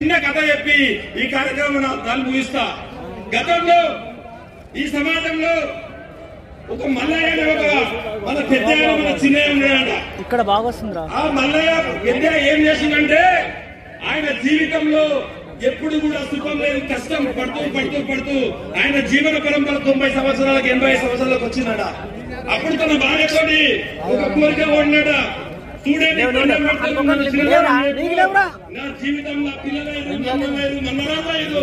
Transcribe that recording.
చిన్న కథ చెప్పి ఈ కార్యక్రమం నాలుగు ముగిస్తా. గతంలో ఈ సమాజంలో ఒక మల్లయ్య ఒక మన పెద్ద మన చిన్నయ్య ఉన్నాడంట. ఇక్కడ బాగా వస్తుందిరా. ఆ మల్లయ్య పెద్ద ఏం చేసిందంటే ఆయన జీవితంలో ఎప్పుడు కూడా సుఖం లేదు, కష్టం పడుతూ పడుతూ పడుతూ ఆయన జీవన పరంపర 90 సంవత్సరాలకు 80 సంవత్సరాలకు వచ్చిందట. అప్పుడు తన భార్యతోటి ఒక కోరిక ఉన్నాడ, చూడండి నా జీవితంలో పిల్లలేదు, మన్నలేదు, మన్నరాదు లేదు,